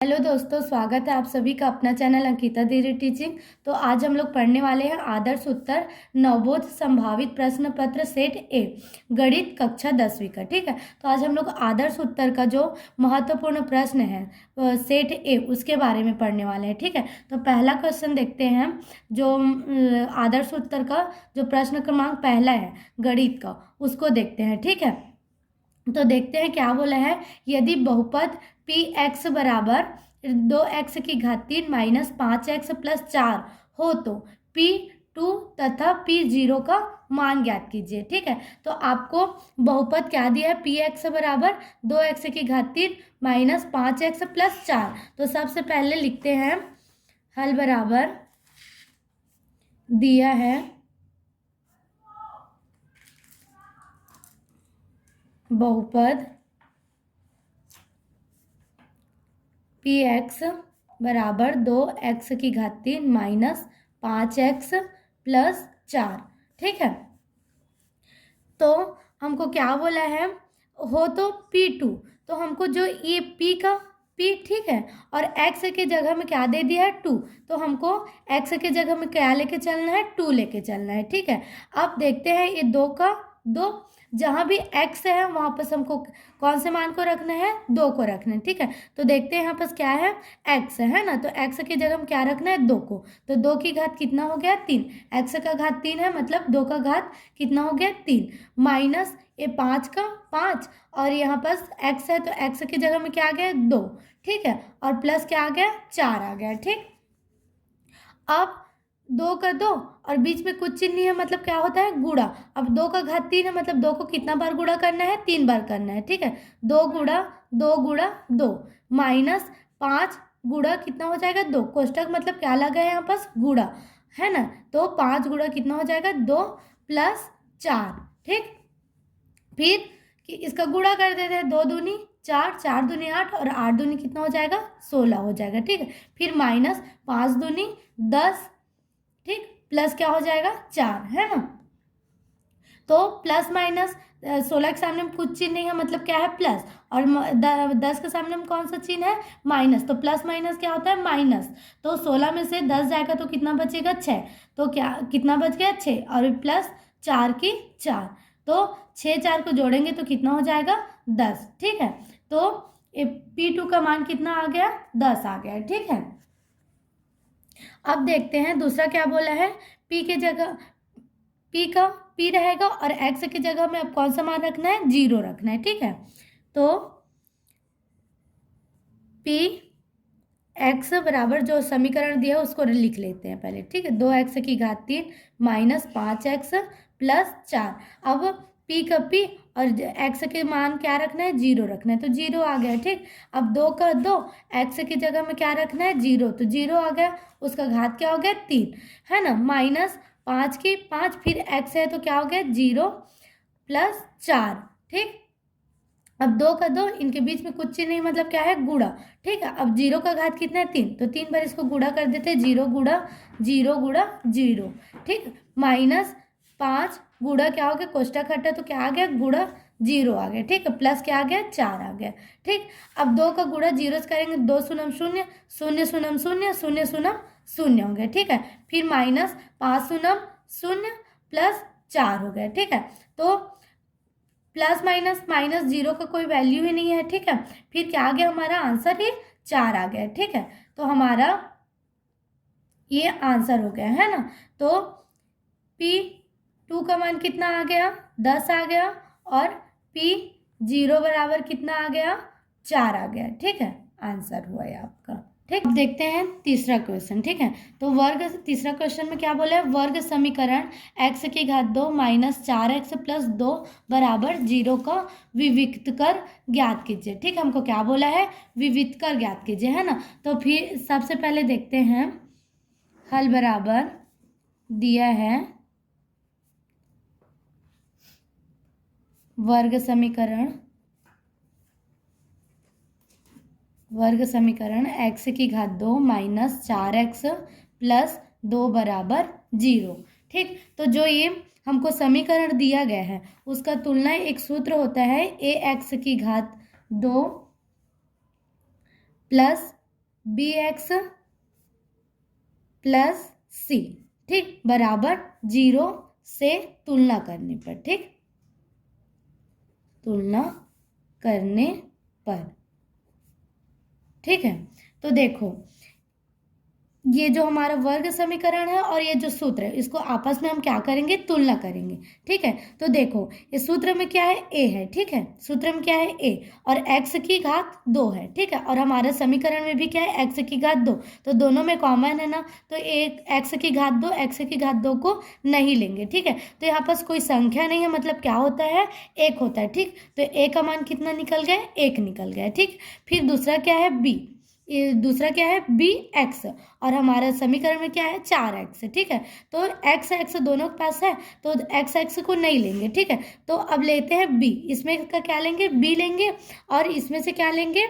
Hello दोस्तों, स्वागत है आप सभी का अपना चैनल अंकिता दीदी टीचिंग। तो आज हम लोग पढ़ने वाले हैं आदर्श उत्तर नवबोध संभावित प्रश्न पत्र सेट ए गणित कक्षा 10वीं का। ठीक है, तो आज हम लोग आदर्श उत्तर का जो महत्वपूर्ण प्रश्न है सेट ए उसके बारे में पढ़ने वाले हैं। ठीक है, तो पहला क्वेश्चन देखते हैं। जो आदर्श उत्तर का जो प्रश्न क्रमांक पहला है गणित का, उसको देखते हैं। ठीक है, तो देखते हैं क्या बोला है। यदि बहुपद पी एक्स बराबर 2x की घात 3 माइनस 5x प्लस 4 हो तो P2 तथा P0 का मान ज्ञात कीजिए। ठीक है, तो आपको बहुपद क्या दिया है, पी एक्स बराबर 2x की घात 3 माइनस 5x प्लस 4। तो सबसे पहले लिखते हैं हल बराबर दिया है बहुपद पी एक्स बराबर 2x की घात 3 माइनस 5x प्लस 4। ठीक है, तो हमको क्या बोला है, हो तो P2, तो हमको जो ये P का P, ठीक है, और x के जगह में क्या दे दिया है 2, तो हमको x के जगह में क्या लेके चलना है, 2 लेके चलना है। ठीक है, अब देखते हैं ये 2 का 2, जहाँ भी x है वहाँ पर हमको कौन से मान को रखना है, 2 को रखना है। ठीक है, तो देखते हैं यहाँ पर क्या है, x है ना, तो x के जगह में क्या रखना है, 2 को। तो 2 की घात कितना हो गया, 3, x का घात 3 है, मतलब 2 का घात कितना हो गया, 3, माइनस ये 5 का 5, और यहाँ पर x है तो x की जगह में क्या आ गया, 2। ठीक है, और प्लस क्या आ गया, 4 आ गया। ठीक, अब 2 का 2 और बीच में कुछ चिन्ह नहीं है, मतलब क्या होता है, गुणा। अब 2 का घात 3 है, मतलब 2 को कितना बार गुणा करना है, 3 बार करना है। ठीक है, 2 गुणा 2 गुणा 2 माइनस 5 गुणा कितना हो जाएगा, 2, कोष्टक मतलब क्या लगा है यहाँ पास, गुणा, है ना, तो 5 गुणा कितना हो जाएगा, 2 प्लस 4। ठीक, फिर कि इसका गुणा कर देते हैं, 2 दूनी 4, 4 दूनी 8, और 8 दूनी कितना हो जाएगा, 16 हो जाएगा। ठीक है, फिर माइनस 5 दूनी 10, ठीक, प्लस क्या हो जाएगा, 4, है ना। तो प्लस माइनस 16 के सामने में कुछ चिन्ह नहीं है, मतलब क्या है, प्लस, और 10 के सामने में कौन सा चिन्ह है, माइनस, तो प्लस माइनस क्या होता है, माइनस। तो 16 में से 10 जाएगा तो कितना बचेगा, 6, तो क्या कितना बच गया, 6, और प्लस 4 की 4, तो 6 4 को जोड़ेंगे तो कितना हो जाएगा, 10। ठीक है, तो P2 का मान कितना आ गया, 10 आ गया। ठीक है, अब देखते हैं दूसरा क्या बोला है। P के जगह P का P रहेगा और x की जगह में अब कौन सा मान रखना है, 0 रखना है। ठीक है, तो P x बराबर जो समीकरण दिया है उसको लिख लेते हैं पहले। ठीक है, 2x की घात 3 माइनस 5x प्लस 4। अब P का P और x के मान क्या रखना है, 0 रखना है, तो 0 आ गया। ठीक, अब 2 का 2, x की जगह में क्या रखना है, 0, तो 0 आ गया, उसका घात क्या हो गया, 3, है ना, माइनस 5 की 5, फिर x है तो क्या हो गया, 0 प्लस 4। ठीक, अब 2 का 2, इनके बीच में कुछ ही नहीं, मतलब क्या है, गुणा। ठीक है, अब 0 का घात कितना है, 3, तो 3 बार इसको गुणा कर देते हैं, 0 गुणा 0 गुणा 0। ठीक, माइनस 5 गुणा क्या हो गया, कोष्टक हटा तो क्या आ गया, गुणा 0 आ गया। ठीक है, प्लस क्या आ गया, 4 आ गया। ठीक, अब 2 का गुणा 0 से करेंगे, 2 शून्य शून्य, शून्य शून्य शून्य, शून्य शून्य शून्य हो गया। ठीक है, फिर माइनस 5 शून्य शून्य प्लस 4 हो गया। ठीक है, तो प्लस माइनस माइनस 0 का कोई वैल्यू ही नहीं है। ठीक है, फिर क्या आ गया, हमारा आंसर ही 4 आ गया। ठीक है, तो हमारा ये आंसर हो गया, है ना। तो P2 का मान कितना आ गया, 10 आ गया, और P0 बराबर कितना आ गया, 4 आ गया। ठीक है, आंसर हुआ है आपका। ठीक, अब देखते हैं तीसरा क्वेश्चन। ठीक है, तो तीसरा क्वेश्चन में क्या बोला है, वर्ग समीकरण x की घात 2 माइनस 4x प्लस 2 बराबर 0 का विविक्त कर ज्ञात कीजिए। ठीक, हमको क्या बोला है, विविक्त कर ज्ञात कीजिए, है ना। तो फिर सबसे पहले देखते हैं हल बराबर दिया है वर्ग समीकरण x की घात 2 माइनस 4x प्लस 2 बराबर 0। ठीक, तो जो ये हमको समीकरण दिया गया है उसका तुलना एक सूत्र होता है ax की घात 2 प्लस बी एक्स प्लस सी, ठीक, बराबर 0 से तुलना करने पर, ठीक, तुलना करने पर, ठीक है। तो देखो ये जो हमारा वर्ग समीकरण है और ये जो सूत्र है इसको आपस में हम क्या करेंगे, तुलना करेंगे, ठीक है। तो देखो इस सूत्र में क्या है, a है, ठीक है, सूत्र में क्या है a, और x की घात 2 है, ठीक है, और हमारे समीकरण में भी क्या है, x की घात 2, तो दोनों में कॉमन है ना, तो एक x की घात 2, x की घात 2 को नहीं लेंगे, ठीक है। तो यहाँ पास कोई संख्या नहीं है, मतलब क्या होता है, 1 होता है, ठीक। तो a का मान कितना निकल गया, 1 निकल गया, ठीक। फिर दूसरा क्या है b, दूसरा क्या है बी एक्स, और हमारा समीकरण में क्या है 4x, ठीक है। तो x x दोनों के पास है, तो x x को नहीं लेंगे, ठीक है। तो अब लेते हैं b, इसमें का क्या लेंगे, b लेंगे, और इसमें से क्या लेंगे,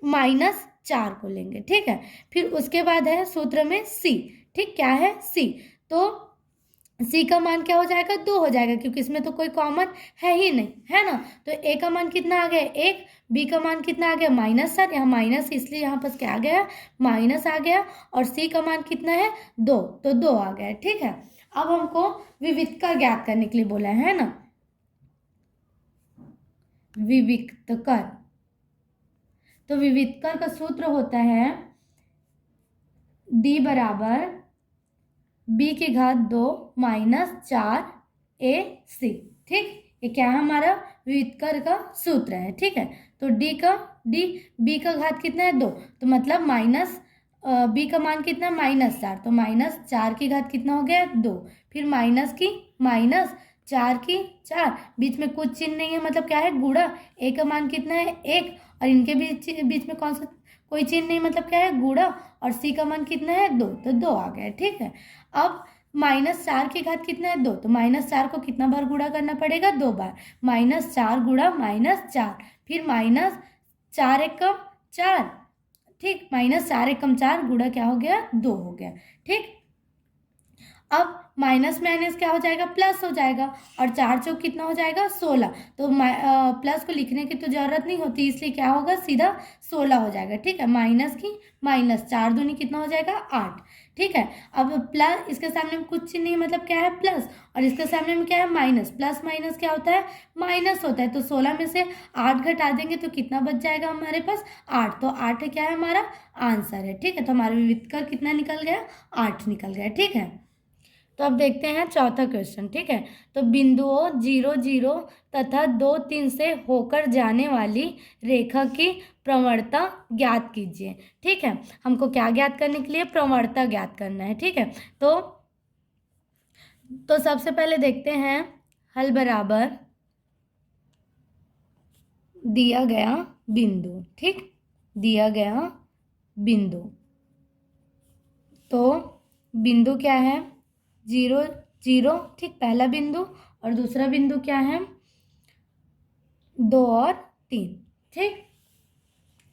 -4 को लेंगे, ठीक है। फिर उसके बाद है सूत्र में c, ठीक, क्या है c, तो सी का मान क्या हो जाएगा, 2 हो जाएगा, क्योंकि इसमें तो कोई कॉमन है ही नहीं, है ना। तो ए का मान कितना आ गया, 1, बी का मान कितना आ गया, -7, यहाँ माइनस इसलिए यहाँ पर क्या आ गया, माइनस आ गया, और सी का मान कितना है 2, तो 2 आ गया, ठीक है। अब हमको विविक्तकर ज्ञात करने के लिए बोला है ना, विविक्तकर, तो विविक्तकर का सूत्र होता है d बराबर b की घात 2 -4 ac, ठीक, ये क्या है हमारा विविक्तकर का सूत्र है, ठीक है। तो b का घात कितना है 2, तो मतलब b का मान कितना है -4, तो -4 की घात कितना हो गया 2, फिर माइनस की माइनस 4 की 4, बीच में कुछ चिन्ह नहीं है, मतलब क्या है गुणा, a का मान कितना है 1, और इनके बीच में कौन सा कोई चिन्ह नहीं, मतलब क्या है गुणा, और सी का मान कितना है 2, तो 2 आ गया, ठीक है। अब -4 की घात कितना है 2, तो -4 को कितना बार गुणा करना पड़ेगा, 2 बार, -4 गुणा -4, फिर -4 एकम 4, ठीक, -4 एकम 4 गुणा क्या हो गया 2 हो गया, ठीक। अब माइनस माइनस क्या हो जाएगा, प्लस हो जाएगा, और 4 चौक कितना हो जाएगा 16, तो प्लस को लिखने की तो जरूरत नहीं होती, इसलिए क्या होगा सीधा 16 हो जाएगा, ठीक है। माइनस की माइनस 4 दूनी कितना हो जाएगा 8, ठीक है। अब प्लस, इसके सामने में कुछ नहीं, मतलब क्या है प्लस, और इसके सामने में क्या है माइनस, प्लस माइनस क्या होता है, माइनस होता है, तो 16 में से 8 घटा देंगे तो कितना बच जाएगा हमारे पास 8, तो 8 क्या है हमारा आंसर है, ठीक है। तो हमारा विविक्तकर कितना निकल गया, 8 निकल गया, ठीक है। तो अब देखते हैं चौथा क्वेश्चन, ठीक है। तो बिंदुओं 0 0 तथा 2 3 से होकर जाने वाली रेखा की प्रवणता ज्ञात कीजिए, ठीक है। हमको क्या ज्ञात करने के लिए, प्रवणता ज्ञात करना है, ठीक है। तो सबसे पहले देखते हैं, हल बराबर दिया गया बिंदु, ठीक, दिया गया बिंदु, तो बिंदु क्या है 0 0, ठीक, पहला बिंदु, और दूसरा बिंदु क्या है 2 और 3, ठीक।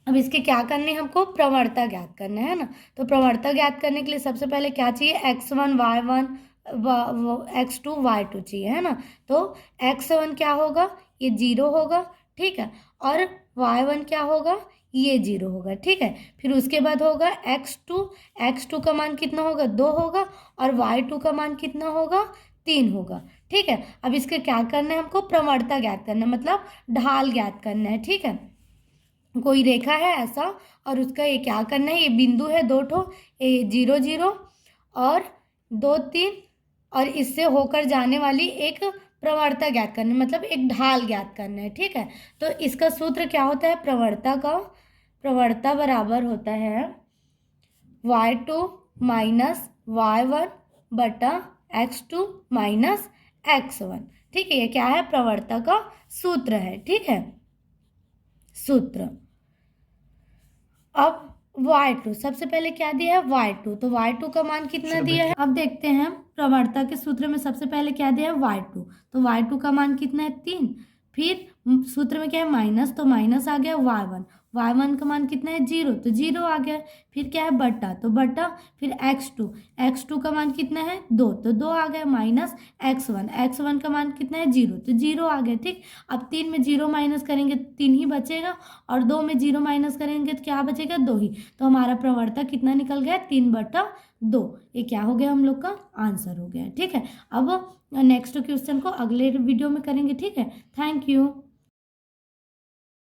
अब इसके क्या करने हैं, हमको प्रवणता ज्ञात करना है ना। तो प्रवणता ज्ञात करने के लिए सबसे पहले क्या चाहिए, x1 y1 x2 y2 चाहिए, है ना। तो x1 क्या होगा, ये 0 होगा, ठीक है, और y1 क्या होगा, ये 0 होगा, ठीक है। फिर उसके बाद होगा x2 का मान कितना होगा 2 होगा, और y2 का मान कितना होगा 3 होगा, ठीक है। अब इसके क्या करना है, हमको प्रवणता ज्ञात करना है, मतलब ढाल ज्ञात करना है, ठीक है। कोई रेखा है ऐसा, और उसका ये क्या करना है, ये बिंदु है 2 ठो, ये 0 0 और 2 3, और इससे होकर जाने वाली एक प्रवणता ज्ञात करना है, मतलब एक ढाल ज्ञात करना है, ठीक है। तो इसका सूत्र क्या होता है प्रवणता का, प्रवणता बराबर होता है y2 माइनस y1 बटा x2 माइनस x1, ठीक है। ये क्या है प्रवणता का सूत्र है, ठीक है, सूत्र। अब y2 सबसे पहले क्या दिया है y2, तो y2 का मान कितना दिया है, अब देखते हैं प्रवणता के सूत्र में सबसे पहले क्या दिया है y2, तो y2 का मान कितना है 3, फिर सूत्र में क्या है माइनस, तो माइनस आ गया y1 का मान कितना है 0, तो 0 आ गया। फिर क्या है बटा, तो बटा, फिर x2 का मान कितना है 2, तो 2 आ गया, माइनस x1 का मान कितना है 0, तो 0 आ गया। ठीक, अब 3 में 0 माइनस करेंगे तो 3 ही बचेगा, और 2 में 0 माइनस करेंगे तो क्या बचेगा 2 ही। तो हमारा प्रवणता कितना निकल गया 3/2। ये क्या हो गया हम लोग का आंसर हो गया। ठीक है, अब नेक्स्ट क्वेश्चन को अगले वीडियो में करेंगे। ठीक है, थैंक यू।